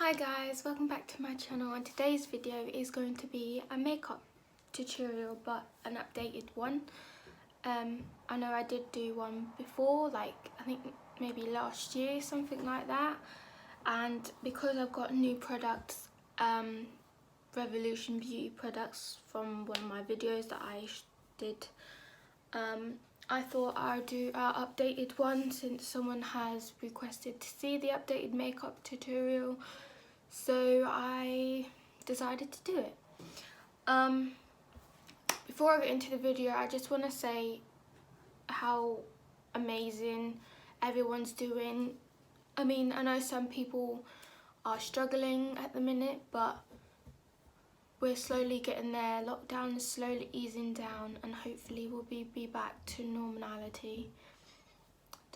Hi guys, welcome back to my channel, and today's video is going to be a makeup tutorial but an updated one. I know I did do one before, like I think maybe last year, something like that, and because I've got new products, Revolution Beauty products from one of my videos that I did, I thought I'd do an updated one since someone has requested to see the updated makeup tutorial, so I decided to do it. Before I get into the video, I just want to say how amazing everyone's doing. I mean, I know some people are struggling at the minute, but we're slowly getting there. Lockdown is slowly easing down, and hopefully we'll be back to normality.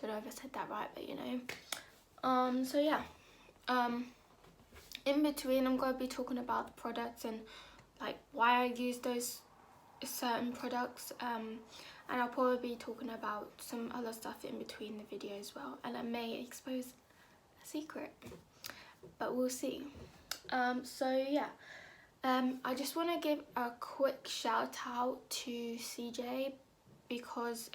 Don't know if I said that right, but you know. So yeah. In between, I'm going to be talking about the products and like why I use those certain products, and I'll probably be talking about some other stuff in between the video as well, and I may expose a secret, but we'll see. So yeah, I just want to give a quick shout out to CJ because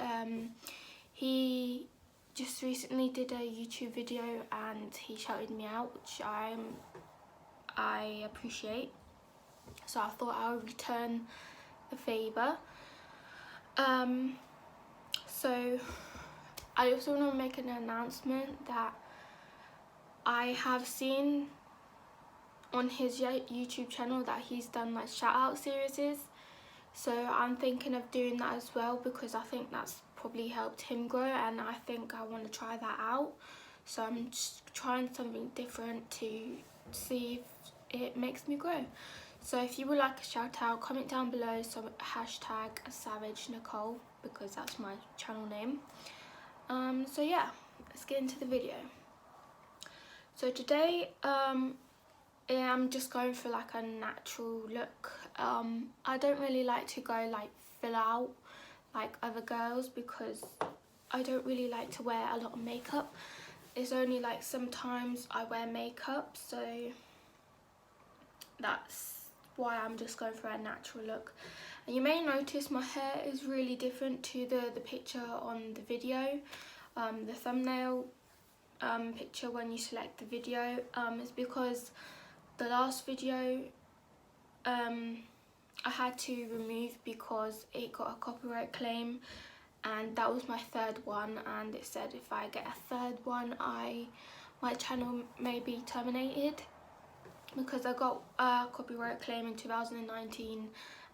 he just recently did a YouTube video and he shouted me out, which I appreciate, so I thought I would return the favour. So I also want to make an announcement that I have seen on his YouTube channel that he's done like shout out series, so I'm thinking of doing that as well because I think that's probably helped him grow, and I think I want to try that out. So I'm just trying something different to see if it makes me grow. So if you would like a shout out, comment down below, so hashtag Savage Nicole, because that's my channel name. So yeah, let's get into the video. So today I'm just going for like a natural look. I don't really like to go like fill out like other girls because I don't really like to wear a lot of makeup. It's only like sometimes I wear makeup, so that's why I'm just going for a natural look. And you may notice my hair is really different to the picture on the video. The thumbnail picture when you select the video is because the last video I had to remove because it got a copyright claim, and that was my third one, and it said if I get a third one my channel may be terminated, because I got a copyright claim in 2019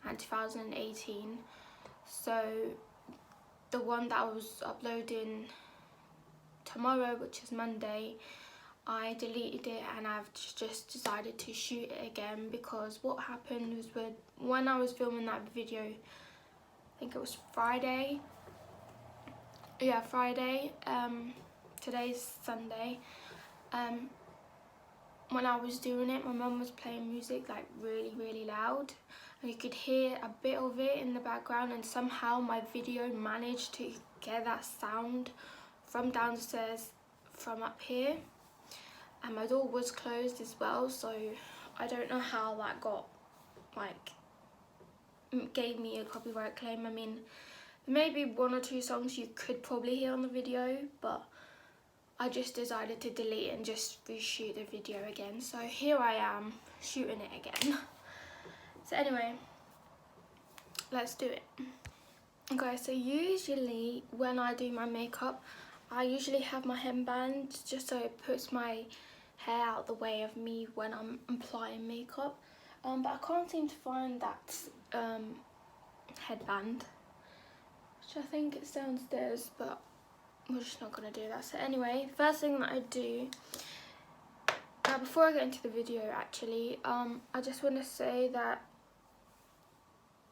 and 2018. So the one that I was uploading tomorrow, which is Monday, I deleted it, and I've just decided to shoot it again because what happened was when I was filming that video, I think it was Friday. Yeah, Friday. Today's Sunday. When I was doing it, my mum was playing music like really loud, and you could hear a bit of it in the background, and somehow my video managed to get that sound from downstairs from up here, and my door was closed as well, so I don't know how that got like gave me a copyright claim. I mean, maybe one or two songs you could probably hear on the video, but I just decided to delete it and just reshoot the video again. So here I am shooting it again. So anyway, let's do it. Okay, so usually when I do my makeup, I usually have my headband just so it puts my hair out the way of me when I'm applying makeup. But I can't seem to find that headband, which I think it's downstairs, but we're just not going to do that. So anyway, first thing that I do, before I get into the video actually, I just want to say that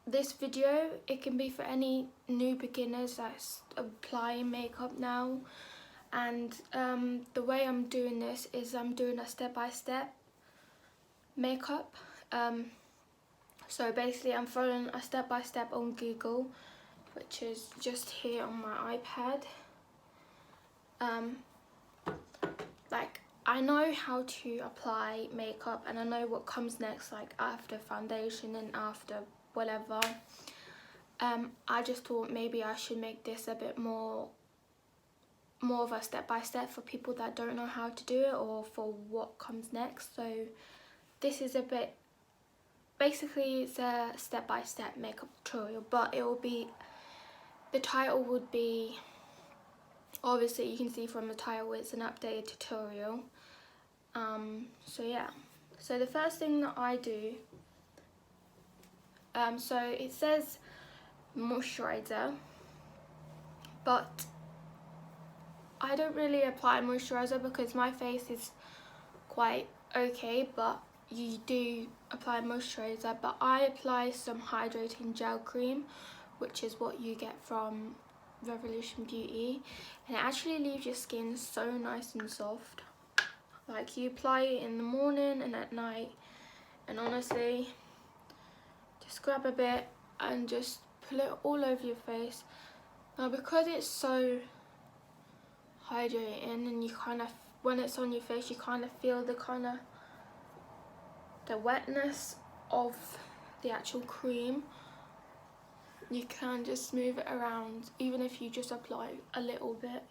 this video, it can be for any new beginners that's applying makeup now, and the way I'm doing this is I'm doing a step-by-step makeup. So basically I'm following a step-by-step on Google, which is just here on my iPad. Like I know how to apply makeup, and I know what comes next, like after foundation and after whatever. I just thought maybe I should make this a bit more of a step-by-step for people that don't know how to do it, or for what comes next. So this is a bit, basically it's a step-by-step makeup tutorial, but it will be, the title would be, obviously you can see from the title it's an updated tutorial. So yeah, so the first thing that I do, so it says moisturizer, but I don't really apply moisturizer because my face is quite okay, but you do apply moisturizer. But I apply some hydrating gel cream, which is what you get from Revolution Beauty, and it actually leaves your skin so nice and soft. Like, you apply it in the morning and at night, and honestly, just grab a bit and just put it all over your face. Now, because it's so hydrating, and you kind of, when it's on your face, you kind of feel the wetness of the actual cream. You can just smooth it around, even if you just apply a little bit.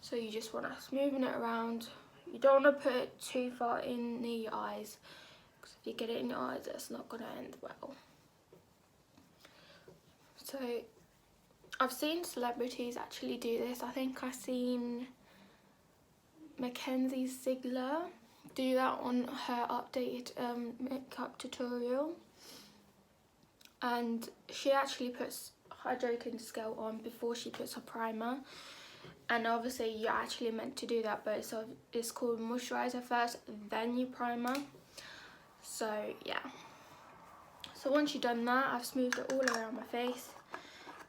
So you just want to smoothen it around. You don't want to put it too far in the eyes, because if you get it in your eyes, that's not going to end well. So I've seen celebrities actually do this. I think I've seen Mackenzie Ziegler do that on her updated makeup tutorial, and she actually puts hydrating gel on before she puts her primer. And obviously you're actually meant to do that, but it's called moisturizer first, then you primer. So yeah, so once you've done that, I've smoothed it all around my face.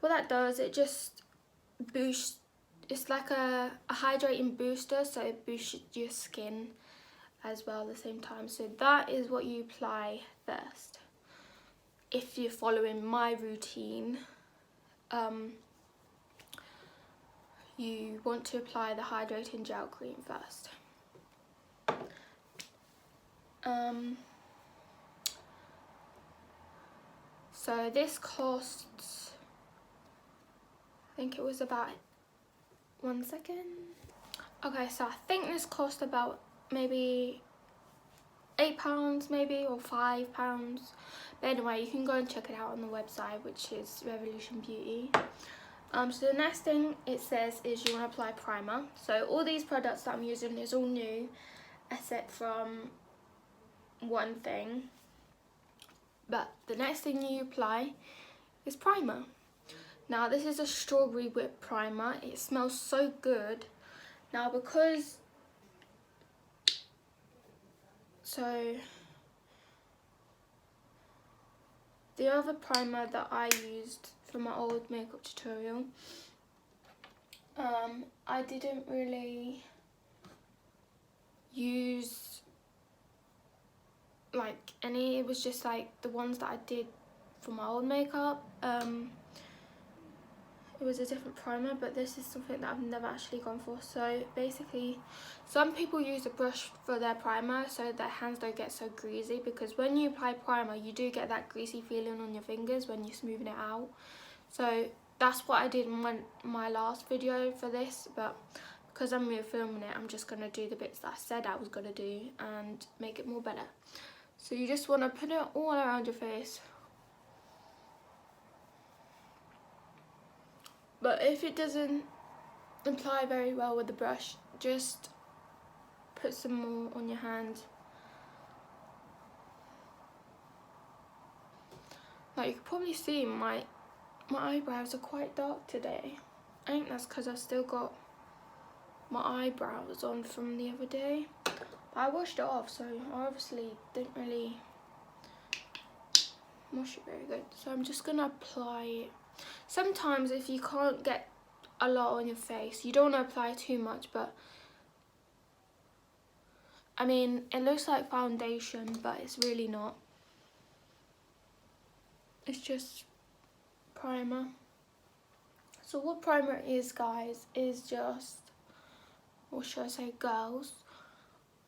What that does, it just boosts, it's like a hydrating booster, so it boosts your skin as well at the same time. So that is what you apply first. If you're following my routine, you want to apply the hydrating gel cream first. So this costs, I think it was about, 1 second. Okay, so I think this cost about maybe £8 maybe, or £5. But anyway, you can go and check it out on the website, which is Revolution Beauty. So the next thing it says is you want to apply primer. So all these products that I'm using is all new, except from one thing. But the next thing you apply is primer. Now this is a strawberry whipped primer. It smells so good. Now because, so the other primer that I used for my old makeup tutorial, I didn't really use like any, it was just like the ones that I did for my old makeup. It was a different primer, but this is something that I've never actually gone for. So basically, some people use a brush for their primer so their hands don't get so greasy, because when you apply primer you do get that greasy feeling on your fingers when you're smoothing it out. So that's what I did in my last video for this, but because I'm refilming it, I'm just going to do the bits that I said I was going to do and make it more better. So you just want to put it all around your face. But if it doesn't apply very well with the brush, just put some more on your hand. Like, you can probably see my eyebrows are quite dark today. I think that's because I've still got my eyebrows on from the other day. But I washed it off, so I obviously didn't really wash it very good. So I'm just going to apply it. Sometimes if you can't get a lot on your face, you don't want to apply too much, but I mean, it looks like foundation, but it's really not. It's just primer. So what primer is, guys, is just, or should I say girls,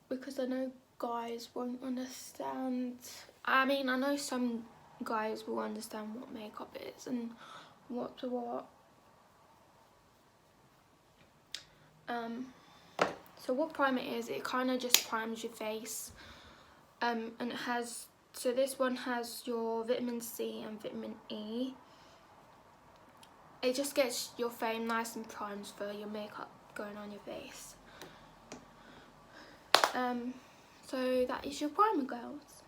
because I know guys won't understand. I mean, I know some guys will understand what makeup is and what to what. So what primer is, it kind of just primes your face, and it has, so this one has your vitamin C and vitamin E. It just gets your face nice and primed for your makeup going on your face. So that is your primer, girls.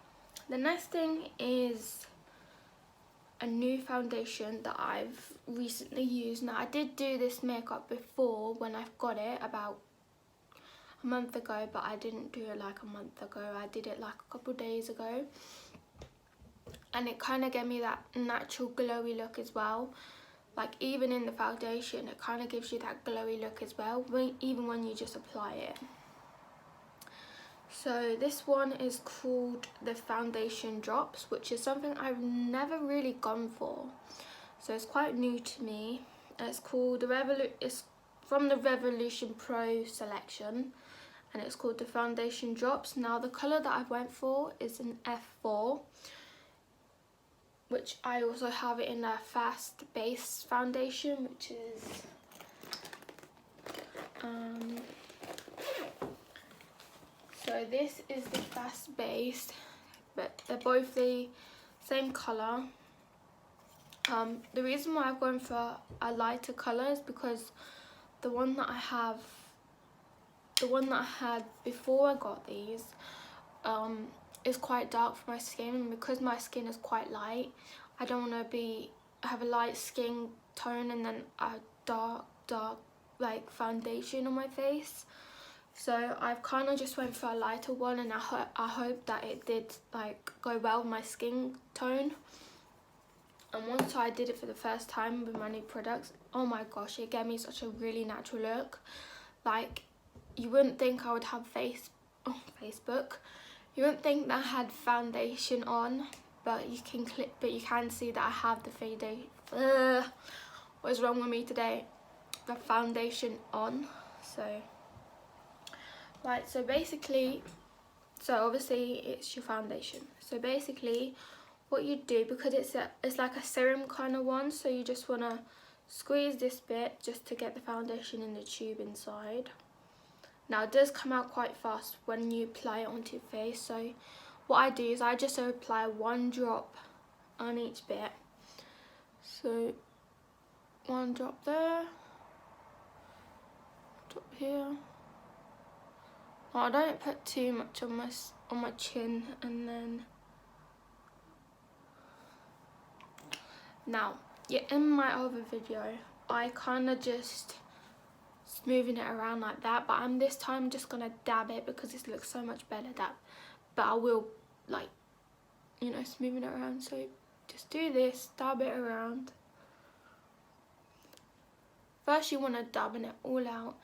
The next thing is a new foundation that I've recently used. Now I did do this makeup before when I got it about a month ago, but I didn't do it like a month ago. I did it like a couple days ago, and it kind of gave me that natural glowy look as well. Like even in the foundation, it kind of gives you that glowy look as well, even when you just apply it. So this one is called the Foundation Drops, which is something I've never really gone for. So it's quite new to me. It's called it's from the Revolution Pro selection, and it's called the Foundation Drops. Now the colour that I went for is an F4, which I also have it in a fast base foundation, which is so this is the fast base, but they're both the same colour. The reason why I've gone for a lighter colour is because the one that I had before I got these is quite dark for my skin, and because my skin is quite light, I don't want to have a light skin tone and then a dark like foundation on my face. So I've kind of just went for a lighter one, and I hope that it did like go well with my skin tone. And once I did it for the first time with my new products, oh my gosh, it gave me such a really natural look. Like, you wouldn't think I would have Facebook. You wouldn't think that I had foundation on, but you can see that I have the foundation. What is wrong with me today? The foundation on. So, right. So basically, obviously it's your foundation. So basically, what you do, because it's like a serum kind of one, so you just want to squeeze this bit just to get the foundation in the tube inside. Now it does come out quite fast when you apply it onto your face, so what I do is I just apply 1 drop on each bit. So 1 drop there, drop here. Now, I don't put too much on my chin, and then now, yeah, in my other video, I kind of just smoothing it around like that, but I'm this time just gonna dab it because this looks so much better but I will, like, you know, smoothing it around. So just do this, dab it around. First you want to dab it all out,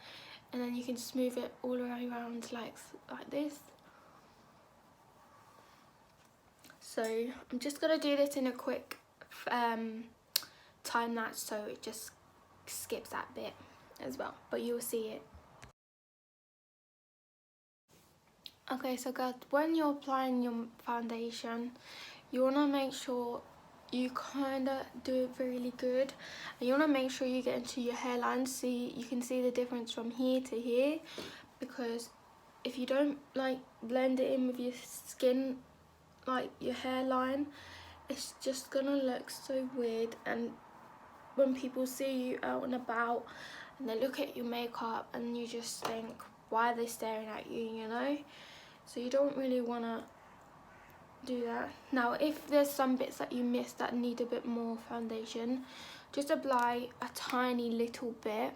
and then you can smooth it all around like this. So I'm just gonna do this in a quick time lapse, so it just skips that bit as well, but you'll see it. Okay, so guys, when you're applying your foundation, you want to make sure you kind of do it really good, and you want to make sure you get into your hairline so you can see the difference from here to here, because if you don't like blend it in with your skin, like your hairline, it's just gonna look so weird. And when people see you out and about and they look at your makeup, and you just think, why are they staring at you, you know? So you don't really want to do that. Now, if there's some bits that you missed that need a bit more foundation, just apply a tiny little bit,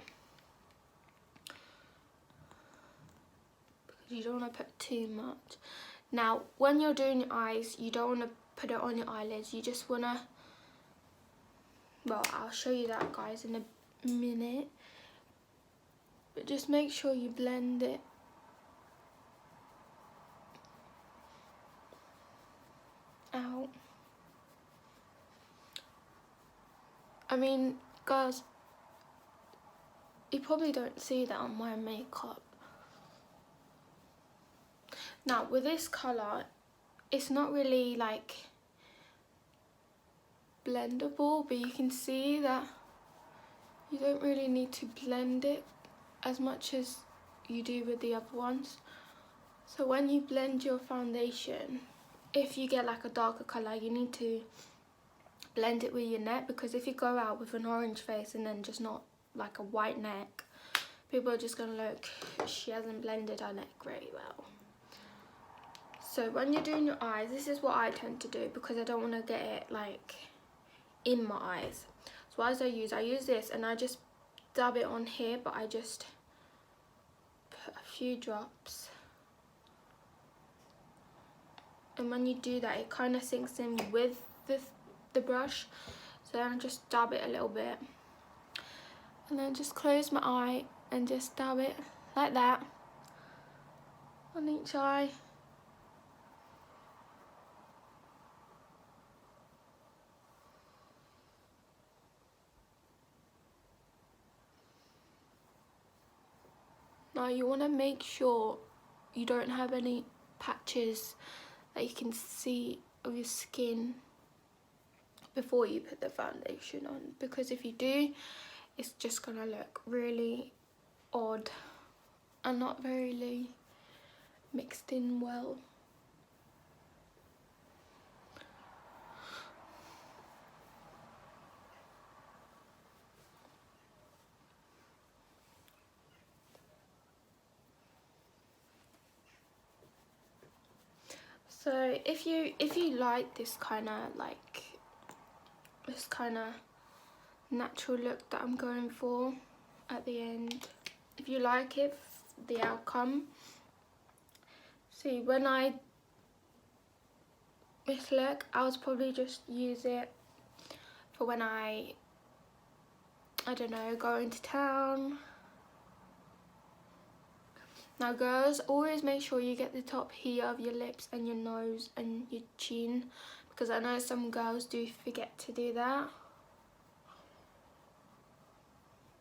because you don't want to put too much. Now, when you're doing your eyes, you don't want to put it on your eyelids. You just want to, well, I'll show you that, guys, in a minute. But just make sure you blend it out. I mean, guys, you probably don't see that I'm wearing makeup, Now with this colour, it's not really like blendable, but you can see that you don't really need to blend it as much as you do with the other ones. So when you blend your foundation, if you get like a darker colour, you need to blend it with your neck, because if you go out with an orange face and then just not like a white neck, people are just gonna look, she hasn't blended her neck very well. So when you're doing your eyes, this is what I tend to do, because I don't want to get it like in my eyes. So as I use this and I just dab it on here, but I just put a few drops. And when you do that, it kind of sinks in with the brush. So then I just dab it a little bit. And then just close my eye and just dab it like that on each eye. Now you want to make sure you don't have any patches that you can see of your skin before you put the foundation on, because if you do, it's just gonna look really odd and not very mixed in well. So if you like this kind of natural look that I'm going for at the end, if you like it, the outcome, see when this look, I was probably just use it for when I don't know, go into town. Now girls, always make sure you get the top here of your lips and your nose and your chin, because I know some girls do forget to do that,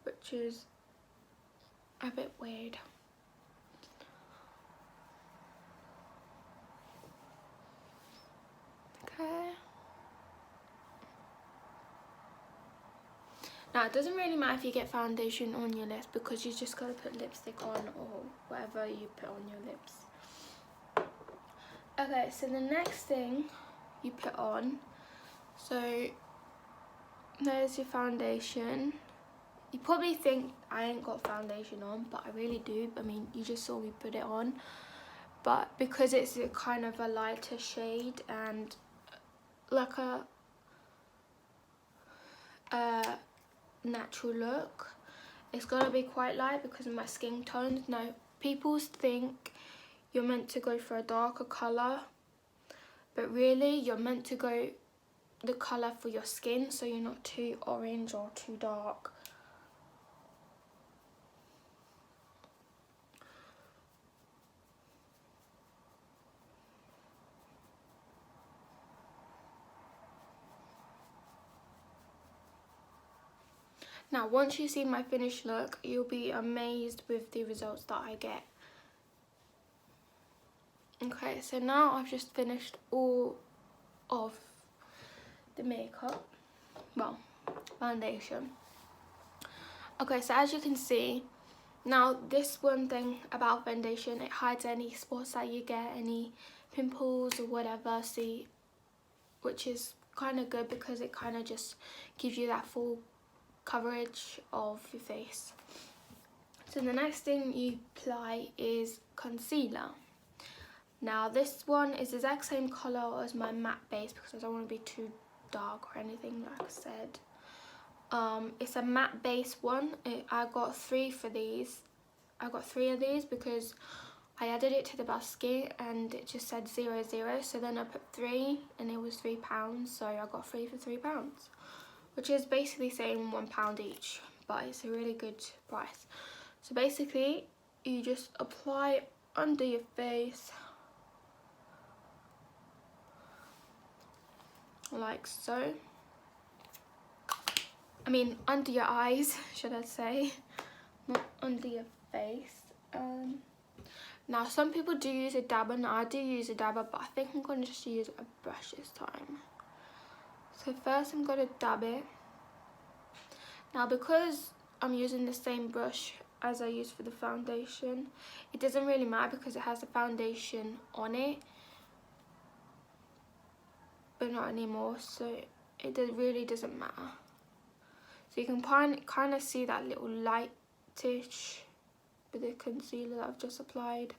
which is a bit weird. Okay. Now it doesn't really matter if you get foundation on your lips, because you just gotta put lipstick on or whatever you put on your lips. Okay, so the next thing you put on, so there's your foundation. You probably think I ain't got foundation on, but I really do. I mean, you just saw me put it on, but because it's a kind of a lighter shade and like a natural look, it's gonna be quite light because of my skin tone. Now people think you're meant to go for a darker colour, but really you're meant to go the colour for your skin, so you're not too orange or too dark. Now once you see my finished look, you'll be amazed with the results that I get. Okay, so now I've just finished all of the makeup, well, foundation. Okay, so as you can see, now this one thing about foundation, it hides any spots that you get, any pimples or whatever, see, which is kind of good because it kind of just gives you that full coverage of your face. So the next thing you apply is concealer. Now this one is the exact same colour as my matte base, because I don't want to be too dark or anything, like I said. It's a matte base one. I got 3 for these. I got 3 of these because I added it to the basket and it just said 00, so then I put 3 and it was £3, so I got 3 for £3, which is basically saying £1 each, but it's a really good price. So basically you just apply it under your face like so. I mean under your eyes, should I say, not under your face. Now some people do use a dabber. Now I do use a dabber, but I think I'm going to just use a brush this time. So first I'm going to dab it. Now because I'm using the same brush as I used for the foundation, it doesn't really matter because it has the foundation on it, but not anymore, so it really doesn't matter. So you can kind of see that little lightish with the concealer that I've just applied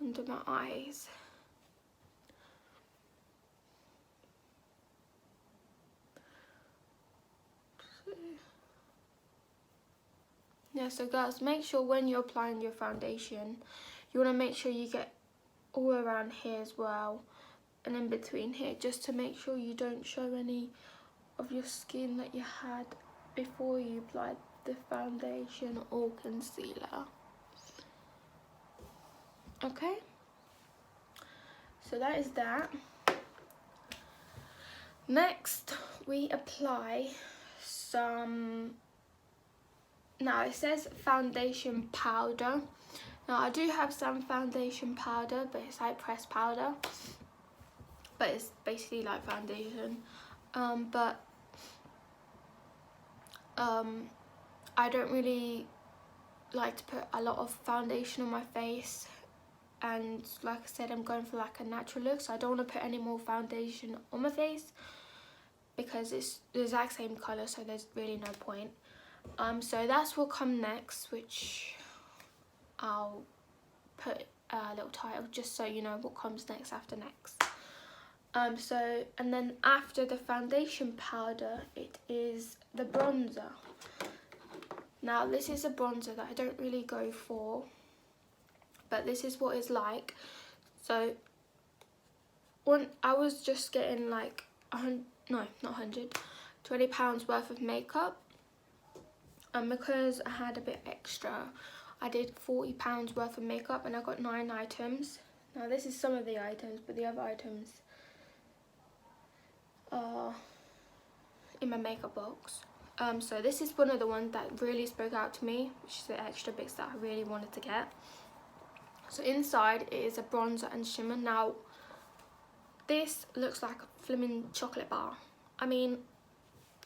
under my eyes. Yeah, so guys, make sure when you're applying your foundation, you want to make sure you get all around here as well, and in between here, just to make sure you don't show any of your skin that you had before you applied the foundation or concealer. Okay, so that is that. Next, we apply some, now it says foundation powder. Now I do have some foundation powder, but it's like pressed powder, but it's basically like foundation. I don't really like to put a lot of foundation on my face, and like I said, I'm going for like a natural look, so I don't want to put any more foundation on my face because it's the exact same colour, so there's really no point. So that's what come next, which I'll put a little title just so you know what comes next after next. And then after the foundation powder, it is the bronzer. Now this is a bronzer that I don't really go for, but this is what it's like. So I was just getting like £20 worth of makeup, and because I had a bit extra, I did £40 worth of makeup, and I got 9 items. Now this is some of the items, but the other items are in my makeup box. So this is one of the ones that really spoke out to me, which is the extra bits that I really wanted to get. So inside it is a bronzer and shimmer. Now this looks like a flimming chocolate bar. I mean,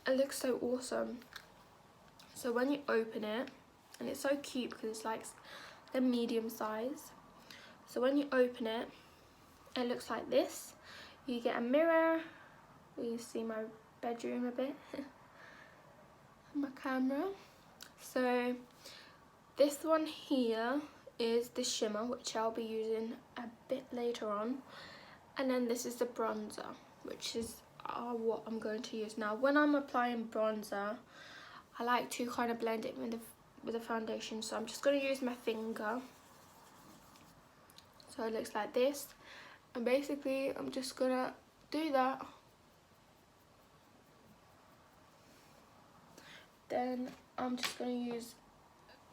it looks so awesome. So when you open it, and it's so cute because it's like the medium size. So when you open it, it looks like this. You get a mirror. You see my bedroom a bit. My camera. So this one here is the shimmer, which I'll be using a bit later on, and then this is the bronzer, which is what I'm going to use. Now when I'm applying bronzer, I like to kind of blend it with the foundation, so I'm just going to use my finger. So it looks like this, and basically I'm just going to do that. Then I'm just going to use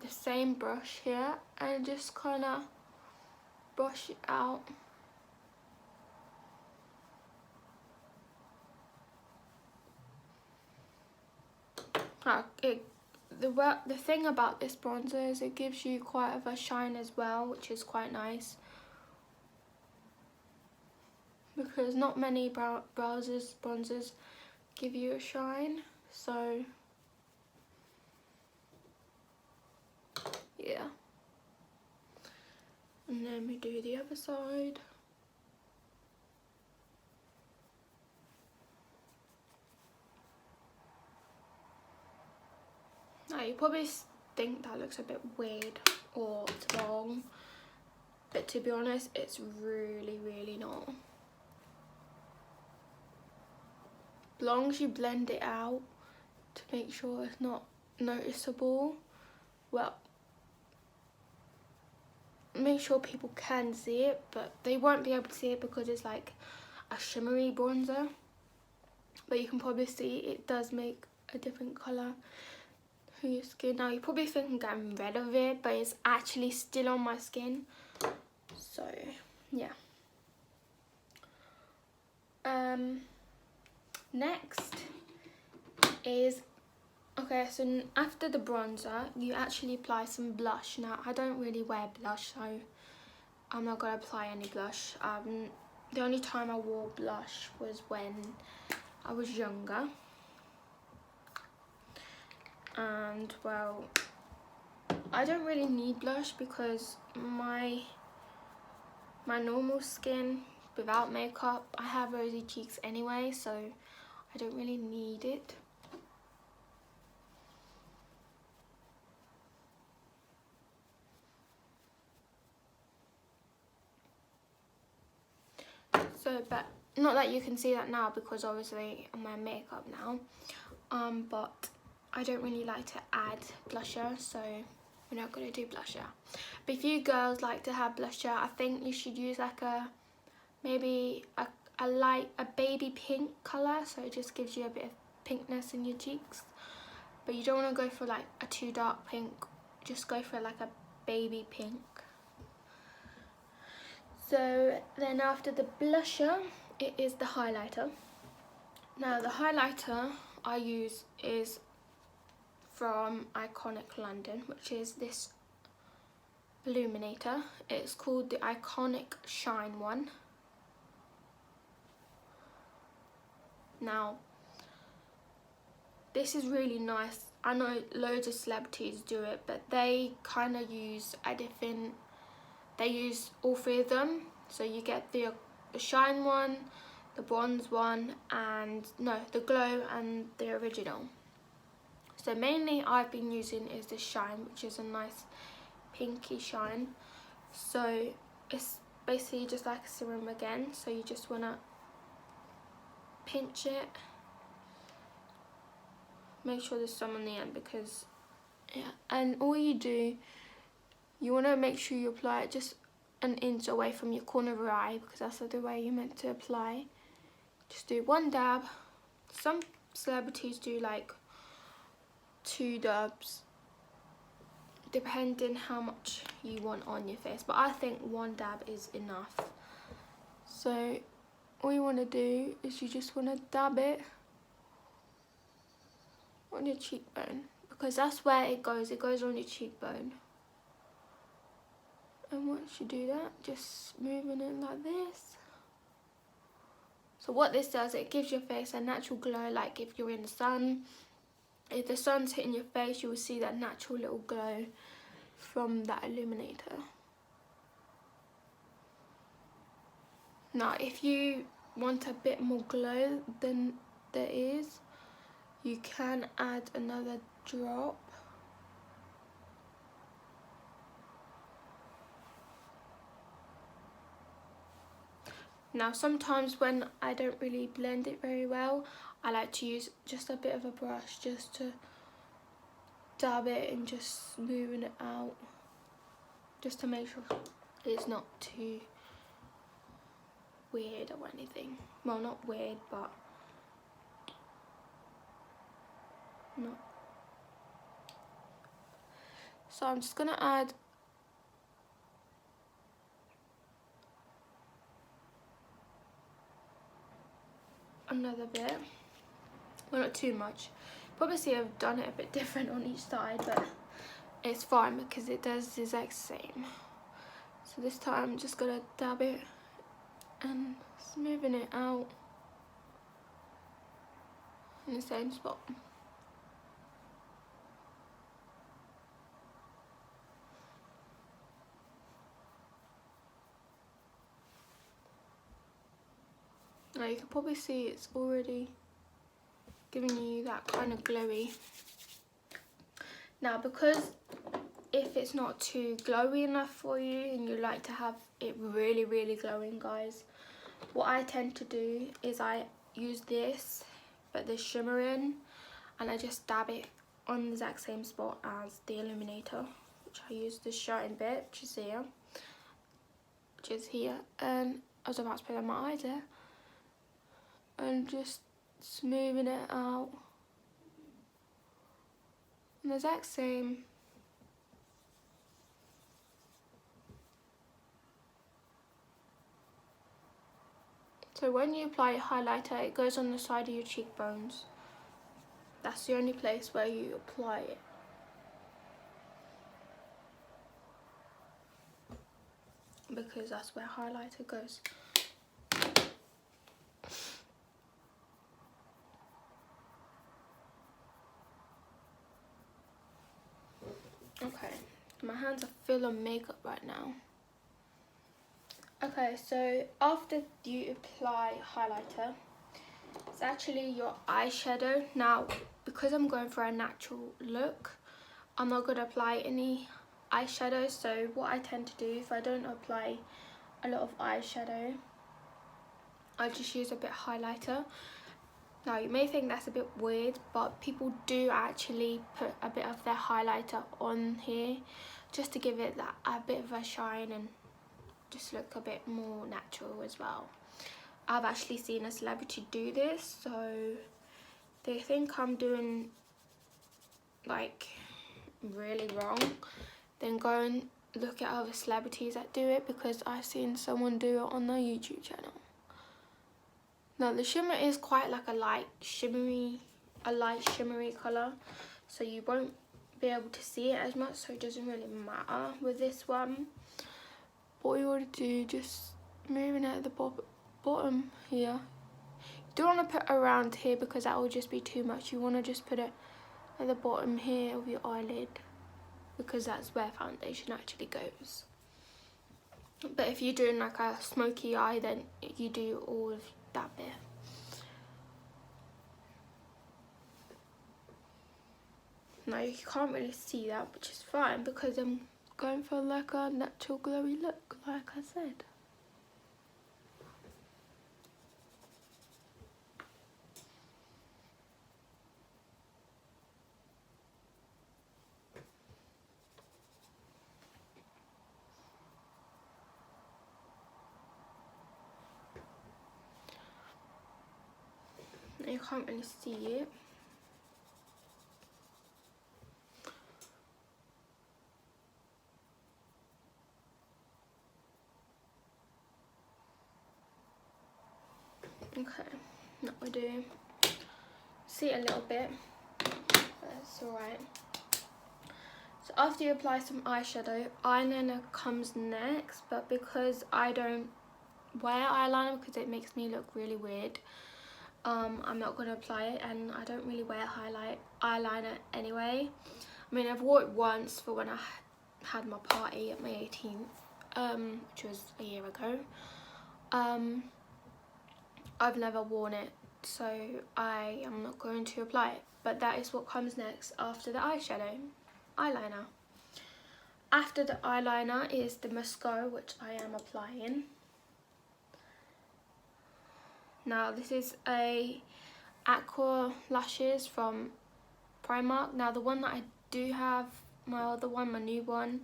the same brush here and just kind of brush it out. The thing about this bronzer is it gives you quite of a shine as well, which is quite nice, because not many bronzers give you a shine. So yeah, and then we do the other side. Now you probably think that looks a bit weird or it's wrong, but to be honest, it's really not. As long as you blend it out to make sure it's not noticeable, well, make sure people can see it, but they won't be able to see it because it's like a shimmery bronzer, but you can probably see it does make a different colour for your skin. Now you probably think I'm getting rid of it, but it's actually still on my skin, so yeah. Next is, okay, so after the bronzer you actually apply some blush. Now I don't really wear blush, so I'm not going to apply any blush. The only time I wore blush was when I was younger. And well, I don't really need blush because my normal skin without makeup, I have rosy cheeks anyway, so I don't really need it. So, but not that you can see that now because obviously I'm wearing makeup now. But I don't really like to add blusher, so we're not going to do blusher. But if you girls like to have blusher, I think you should use like maybe a light, a baby pink colour, so it just gives you a bit of pinkness in your cheeks. But you don't want to go for like a too dark pink, just go for like a baby pink. So then after the blusher, it is the highlighter. Now the highlighter I use is from Iconic London, which is this illuminator. It's called the Iconic Shine one. Now this is really nice. I know loads of celebrities do it, but they kind of use a different, they use all three of them. So you get the shine one, the bronze one, and no, the glow and the original. So mainly I've been using is the shine, which is a nice pinky shine. So it's basically just like a serum again, so you just want to pinch it, make sure there's some on the end, because yeah, and all you do, you want to make sure you apply it just an inch away from your corner of your eye, because that's the way you're meant to apply. Just do one dab. Some celebrities do like 2 dabs, depending how much you want on your face, but I think 1 dab is enough. So all you want to do is you just want to dab it on your cheekbone, because that's where it goes on your cheekbone. And once you do that, just moving it like this. So what this does, it gives your face a natural glow, like if you're in the sun. If the sun's hitting your face, you will see that natural little glow from that illuminator. Now, if you want a bit more glow than there is, you can add another drop. Now, sometimes when I don't really blend it very well, I like to use just a bit of a brush just to dab it and just smoothing it out, just to make sure it's not too weird or anything. Well, not weird, but not. So I'm just gonna add another bit. Well, not too much. Probably see I've done it a bit different on each side, but it's fine because it does the exact same. So this time I'm just gonna dab it and smoothing it out in the same spot. Now you can probably see it's already giving you that kind of glowy. Now, because if it's not too glowy enough for you and you like to have it really, really glowing, guys, what I tend to do is I use this, but the shimmering, and I just dab it on the exact same spot as the illuminator, which I use the shine bit, which is here, and I was about to put on my eyes there, and just smoothing it out and the exact same. So when you apply a highlighter, it goes on the side of your cheekbones. That's the only place where you apply it. because that's where highlighter goes. Okay, my hands are full of makeup right now. Okay, so after you apply highlighter, it's actually your eyeshadow. Now, because I'm going for a natural look, I'm not going to apply any eyeshadow. So what I tend to do, if I don't apply a lot of eyeshadow, I just use a bit of highlighter. Now, you may think that's a bit weird, but people do actually put a bit of their highlighter on here just to give it that a bit of a shine and just look a bit more natural as well. I've actually seen a celebrity do this, so they think I'm doing like really wrong, then go and look at other celebrities that do it, because I've seen someone do it on their YouTube channel. Now the shimmer is quite like a light shimmery colour, so you won't be able to see it as much, so it doesn't really matter with this one. What you want to do, just moving it at the bottom here. You don't want to put around here because that will just be too much. You want to just put it at the bottom here of your eyelid, because that's where foundation actually goes. But if you're doing like a smoky eye, then you do all of that bit. Now you can't really see that, which is fine because I'm going for like a natural glowy look, like I said. You can't really see it. Okay, now we do see a little bit, that's alright. So after you apply some eyeshadow, eyeliner comes next, but because I don't wear eyeliner because it makes me look really weird, I'm not going to apply it, and I don't really wear eyeliner anyway. I mean, I've wore it once for when I had my party at my 18th, which was a year ago. I've never worn it, so I am not going to apply it. But that is what comes next after the eyeliner. After the eyeliner is the mascara, which I am applying. Now this is a Aqua Lashes from Primark. Now the one that I do have, my other one, my new one,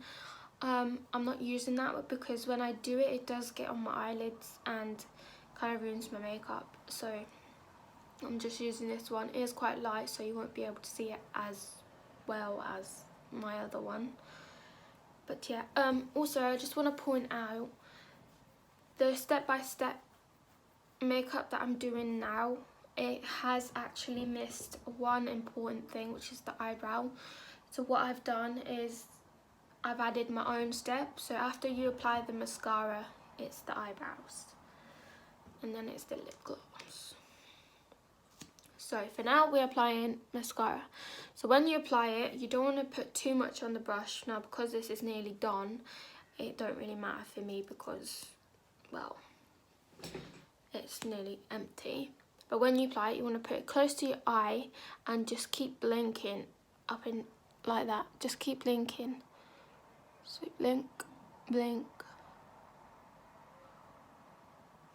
I'm not using that because when I do it, it does get on my eyelids and kind of ruins my makeup. So I'm just using this one. It is quite light, so you won't be able to see it as well as my other one. But yeah, also I just want to point out the step-by-step makeup that I'm doing now, it has actually missed one important thing, which is the eyebrow. So what I've done is I've added my own step. So after you apply the mascara, it's the eyebrows, and then it's the lip gloss. So for now we're applying mascara. So when you apply it, you don't want to put too much on the brush. Now because this is nearly done, it don't really matter for me because, well, it's nearly empty. But when you apply it, you want to put it close to your eye and just keep blinking up in like that. Just keep blinking. So blink, blink.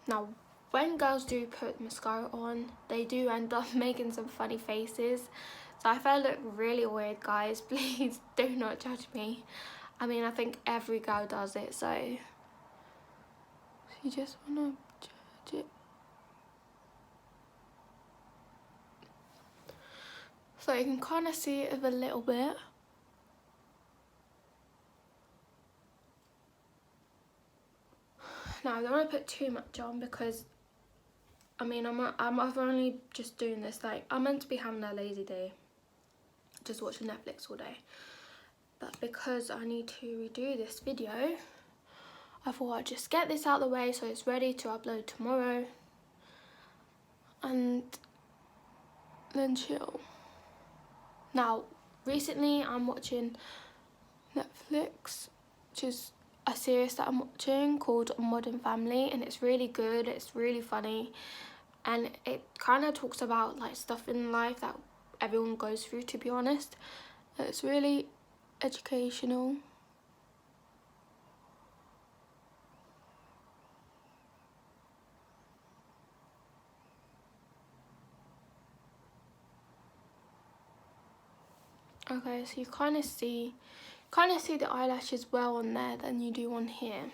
Now when girls do put mascara on, they do end up making some funny faces. So if I look really weird, guys, please do not judge me. I mean, I think every girl does it, so you just want to judge it. So you can kind of see it a little bit. Now I don't want to put too much on because, I mean, I'm only just doing this, like, I'm meant to be having a lazy day, just watching Netflix all day. But because I need to redo this video, I thought I'd just get this out of the way so it's ready to upload tomorrow and then chill. Now, recently I'm watching Netflix, which is a series that I'm watching called Modern Family, and it's really good, it's really funny, and it kind of talks about like stuff in life that everyone goes through, to be honest. It's really educational. Okay, so you kind of see the eyelashes well on there than you do on here.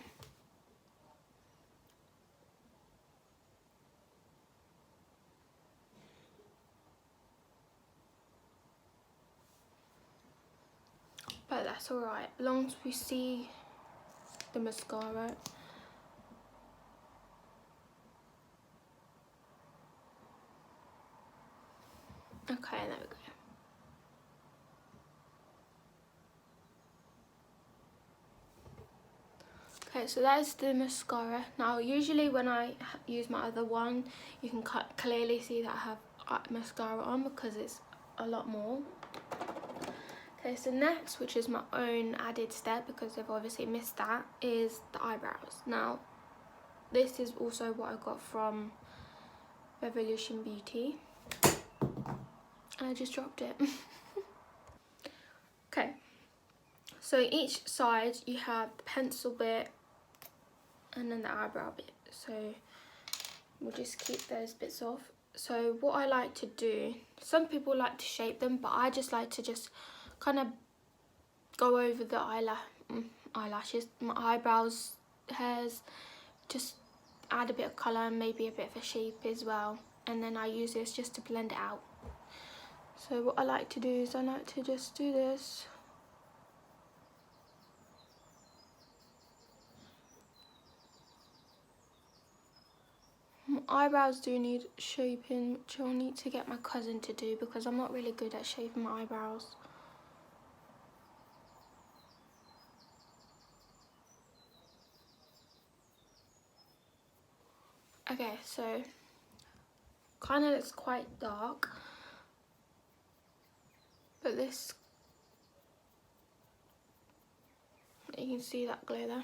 But that's alright, as long as we see the mascara. Okay, there we go. Okay, so that is the mascara. Now, usually when I use my other one, you can clearly see that I have mascara on because it's a lot more. Okay, so next, which is my own added step because I've obviously missed that, is the eyebrows. Now, this is also what I got from Revolution Beauty. I just dropped it. Okay, so each side you have the pencil bit and then the eyebrow bit. So we'll just keep those bits off. So what I like to do, some people like to shape them, but I just like to just kind of go over the eyelashes, my eyebrows, hairs, just add a bit of colour and maybe a bit of a shape as well. And then I use this just to blend it out. So what I like to do is I like to just do this. My eyebrows do need shaping, which I'll need to get my cousin to do because I'm not really good at shaping my eyebrows. Okay, so kind of looks quite dark, but this, you can see that glow there.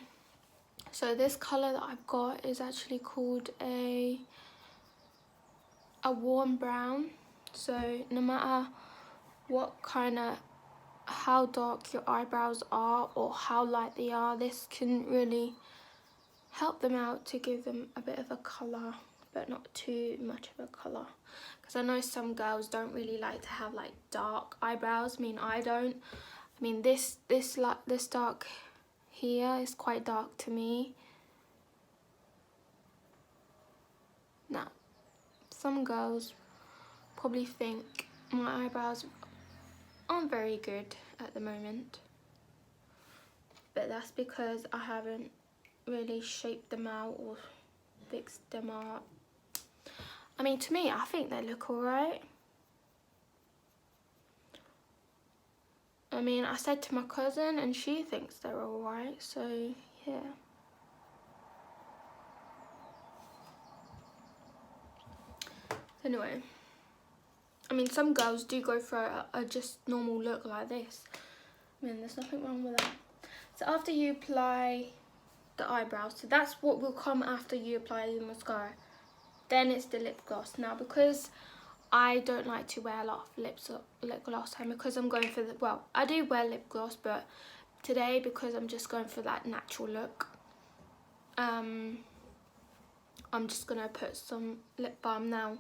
So this colour that I've got is actually called a warm brown. So no matter what kind of, how dark your eyebrows are or how light they are, this can really help them out to give them a bit of a colour, but not too much of a colour. Because I know some girls don't really like to have like dark eyebrows. I mean, I don't. I mean, this dark here is quite dark to me. Now, some girls probably think my eyebrows aren't very good at the moment, but that's because I haven't really shaped them out or fixed them up. I mean, to me, I think they look alright. I mean, I said to my cousin and she thinks they're alright, so yeah. Anyway, I mean, some girls do go for a just normal look like this. I mean, there's nothing wrong with that. So after you apply the eyebrows, so that's what will come after you apply the mascara. Then it's the lip gloss. Now, because I don't like to wear a lot of lip gloss, and because I'm going for the, well, I do wear lip gloss, but today, because I'm just going for that natural look, I'm just gonna put some lip balm. Now,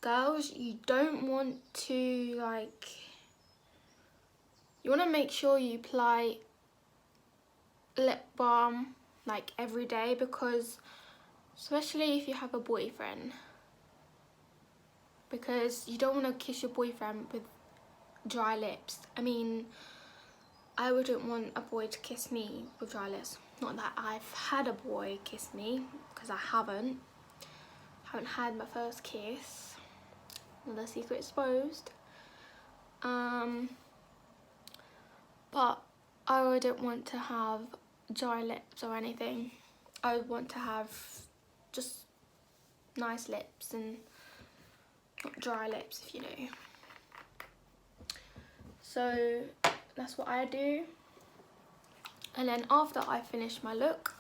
girls, you don't want to, like, you want to make sure you apply lip balm like every day, because especially if you have a boyfriend, because you don't want to kiss your boyfriend with dry lips. I mean, I wouldn't want a boy to kiss me with dry lips. Not that I've had a boy kiss me, because I haven't had my first kiss. Another secret exposed. But I wouldn't want to have dry lips or anything. I want to have just nice lips and not dry lips, if you know. So that's what I do. And then after I finish my look,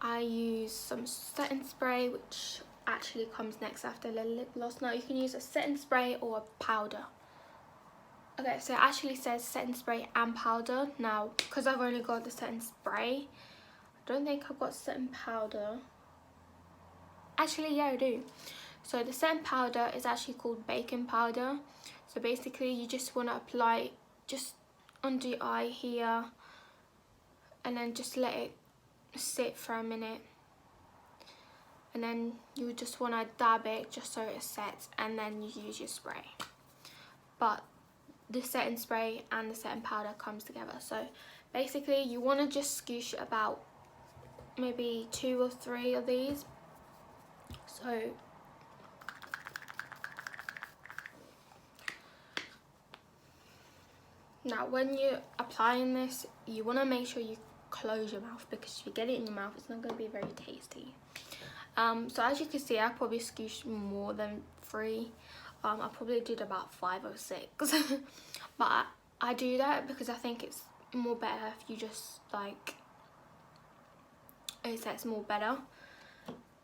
I use some setting spray, which actually comes next after the lip gloss. Now you can use a setting spray or a powder. Okay, so it actually says setting spray and powder. Now, because I've only got the setting spray, I don't think I've got setting powder. Actually, yeah, I do. So the setting powder is actually called baking powder. So basically you just want to apply just under your eye here, and then just let it sit for a minute, and then you just want to dab it just so it sets, and then you use your spray. But the setting spray and the setting powder comes together. So basically you want to just scoosh about maybe 2 or 3 of these. So now when you're applying this, you want to make sure you close your mouth, because if you get it in your mouth, it's not going to be very tasty. So as you can see, I probably scooshed more than 3. I probably did about 5 or 6. But I do that because I think it's more better if you just like, it sets more better.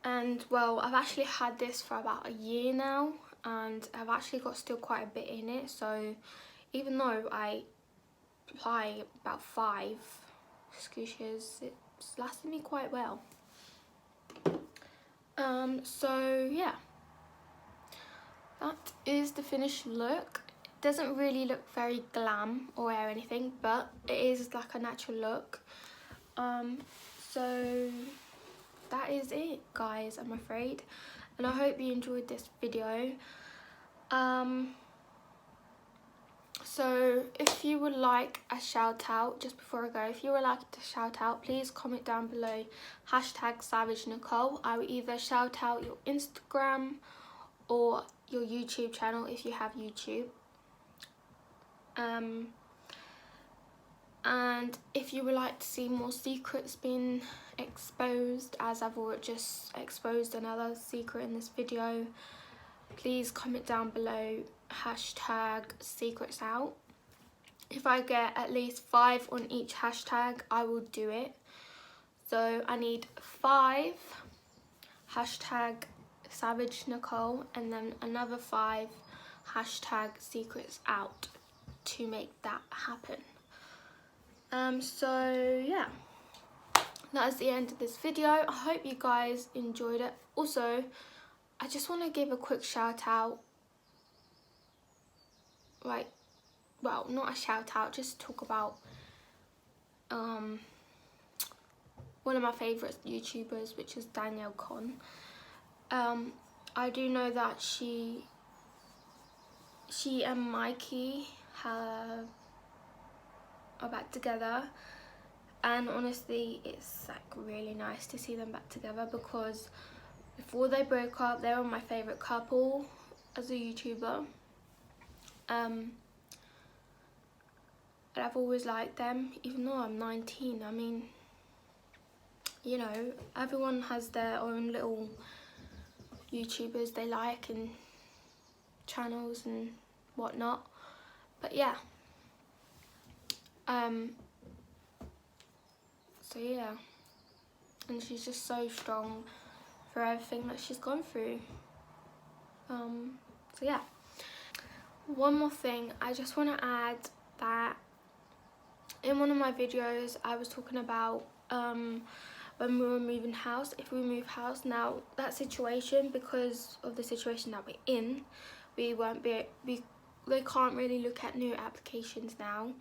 And well, I've actually had this for about a year now, and I've actually got still quite a bit in it. So even though I apply about 5 scooshes, it's lasted me quite well. So yeah, that is the finished look. It doesn't really look very glam or anything, but it is like a natural look. So that is it, guys, I'm afraid, and I hope you enjoyed this video. So if you would like a shout out, just before I go, if you would like to shout out, please comment down below #SavageNicole. I will either shout out your Instagram or your YouTube channel if you have YouTube. And if you would like to see more secrets being exposed, as I've already just exposed another secret in this video, please comment down below #secretsout. If I get at least 5 on each hashtag, I will do it. So I need 5 #SavageNicole and then another 5 #secretsout to make that happen. So yeah, that is the end of this video. I hope you guys enjoyed it. Also, I just want to give a quick shout out, like, well, not a shout out, just talk about one of my favourite YouTubers, which is Danielle Con. I do know that she and Mikey are back together, and honestly it's like really nice to see them back together, because before they broke up they were my favourite couple as a YouTuber. And I've always liked them, even though I'm 19. I mean, you know, everyone has their own little YouTubers they like and channels and whatnot, but yeah. So yeah, and she's just so strong for everything that she's gone through. So yeah, one more thing I just want to add, that in one of my videos I was talking about when we were moving house, if we move house. Now that situation, because of the situation that we're in, they can't really look at new applications now,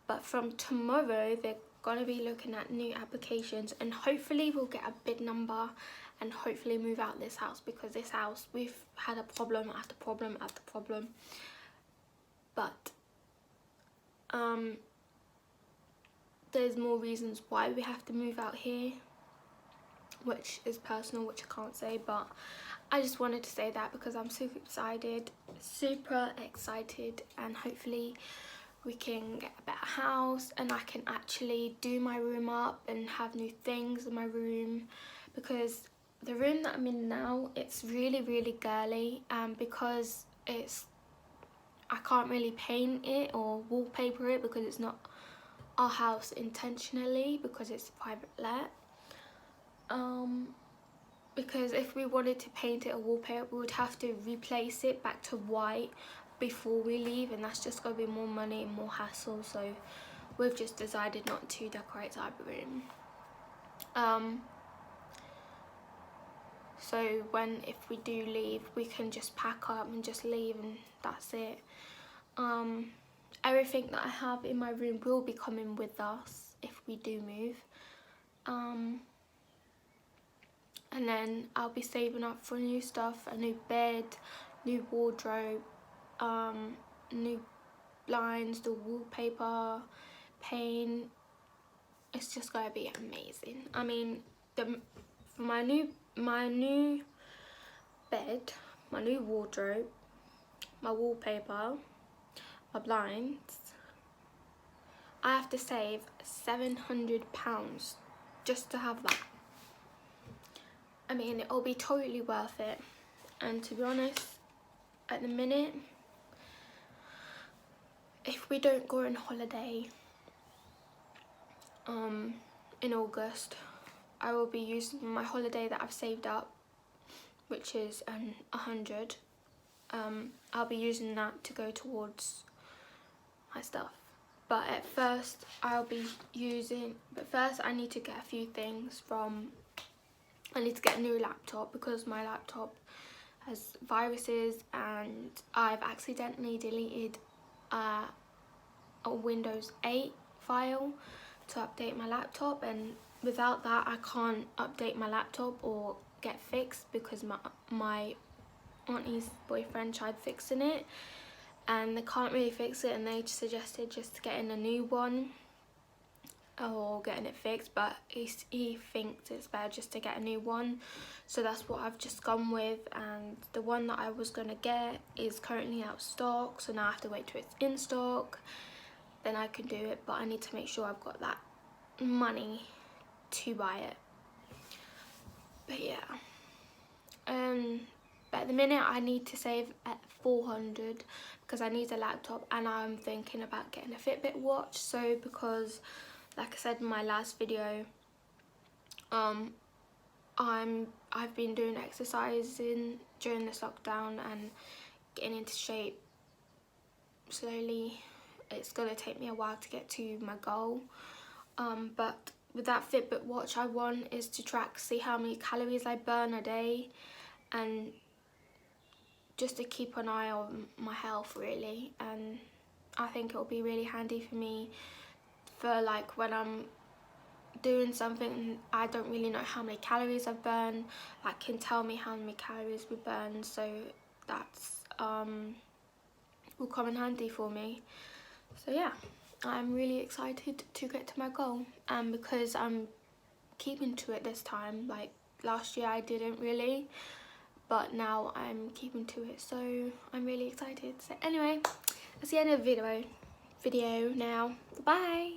but from tomorrow they're gonna be looking at new applications, and hopefully we'll get a big number and hopefully move out this house, because this house, we've had a problem after problem after problem. But there's more reasons why we have to move out here, which is personal, which I can't say, but I just wanted to say that because I'm super excited, and hopefully we can get a better house, and I can actually do my room up and have new things in my room, because the room that I'm in now, it's really girly, and because I can't really paint it or wallpaper it because it's not our house intentionally, because it's private let. Because if we wanted to paint it or wallpaper, we would have to replace it back to white before we leave, and that's just going to be more money and more hassle, so we've just decided not to decorate our room. So if we do leave, we can just pack up and just leave, and that's it. Everything that I have in my room will be coming with us if we do move. And then I'll be saving up for new stuff, a new bed, new wardrobe, new blinds, the wallpaper, paint. It's just gonna be amazing. I mean, for my new bed, my new wardrobe, my wallpaper, my blinds, I have to save £700 just to have that. I mean, it'll be totally worth it. And to be honest, at the minute, if we don't go on holiday in August, I will be using my holiday that I've saved up, which is 100. I'll be using that to go towards my stuff. But at first, I need to get a few things I need to get a new laptop, because my laptop has viruses, and I've accidentally deleted a Windows 8 file to update my laptop, and without that I can't update my laptop or get fixed, because my auntie's boyfriend tried fixing it and they can't really fix it, and they suggested just getting a new one or getting it fixed, but he thinks it's better just to get a new one, so that's what I've just gone with. And the one that I was gonna get is currently out of stock, so now I have to wait till it's in stock, then I can do it, but I need to make sure I've got that money to buy it. But yeah, but at the minute I need to save at 400 because I need a laptop, and I'm thinking about getting a Fitbit watch. So because, like I said in my last video, I've been doing exercising during this lockdown and getting into shape slowly. It's gonna take me a while to get to my goal, but with that Fitbit watch, I want is to see how many calories I burn a day, and just to keep an eye on my health really. And I think it'll be really handy for me for like when I'm doing something and I don't really know how many calories I've burned, like can tell me how many calories we burn, so that's will come in handy for me. So yeah, I'm really excited to get to my goal, and because I'm keeping to it this time. Like last year I didn't really, but now I'm keeping to it, so I'm really excited. So anyway, that's the end of the video now. Bye.